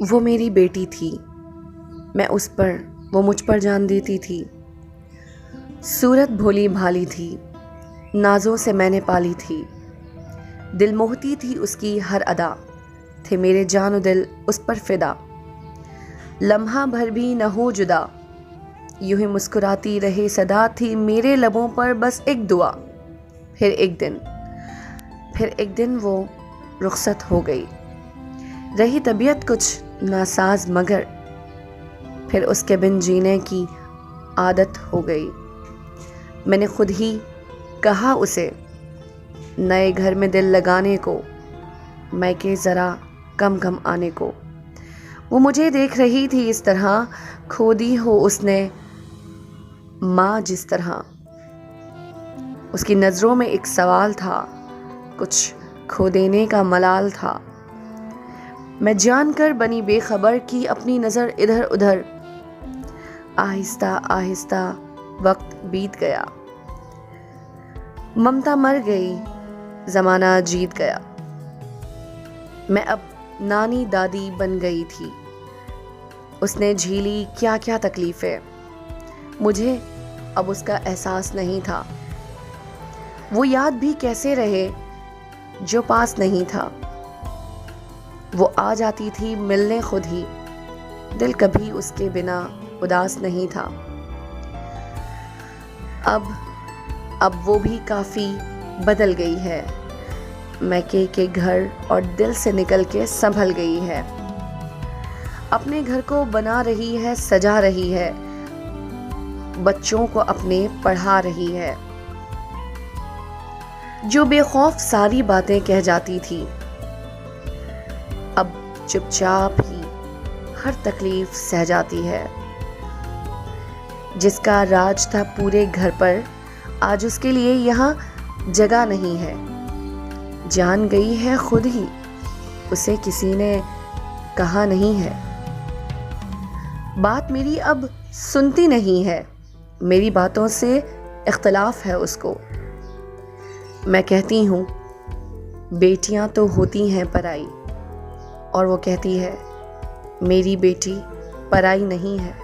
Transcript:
वो मेरी बेटी थी, मैं उस पर, वो मुझ पर जान देती थी। सूरत भोली भाली थी, नाजों से मैंने पाली थी। दिल मोहती थी उसकी हर अदा, थे मेरे जान दिल उस पर फिदा। लम्हा भर भी न हो जुदा, यूं ही मुस्कुराती रहे सदा। थी मेरे लबों पर बस एक दुआ। फिर एक दिन वो रुखसत हो गई। रही तबीयत कुछ नासाज मगर फिर उसके बिन जीने की आदत हो गई। मैंने खुद ही कहा उसे नए घर में दिल लगाने को, मैके ज़रा कम कम आने को। वो मुझे देख रही थी इस तरह, खो दी हो उसने माँ जिस तरह। उसकी नज़रों में एक सवाल था, कुछ खो देने का मलाल था। मैं जानकर बनी बेखबर की अपनी नज़र इधर उधर। आहिस्ता आहिस्ता वक्त बीत गया, ममता मर गई, ज़माना जीत गया। मैं अब नानी दादी बन गई थी। उसने झेली क्या क्या तकलीफ़ें, मुझे अब उसका एहसास नहीं था। वो याद भी कैसे रहे जो पास नहीं था। वो आ जाती थी मिलने खुद ही, दिल कभी उसके बिना उदास नहीं था। अब वो भी काफ़ी बदल गई है। मैके के घर और दिल से निकल के संभल गई है। अपने घर को बना रही है, सजा रही है, बच्चों को अपने पढ़ा रही है। जो बेखौफ सारी बातें कह जाती थी, अब चुपचाप ही हर तकलीफ सह जाती है। जिसका राज था पूरे घर पर, आज उसके लिए यहाँ जगह नहीं है। जान गई है खुद ही, उसे किसी ने कहा नहीं है। बात मेरी अब सुनती नहीं है, मेरी बातों से इख्तलाफ है उसको। मैं कहती हूँ बेटियां तो होती हैं पराई, और वो कहती है मेरी बेटी पराई नहीं है।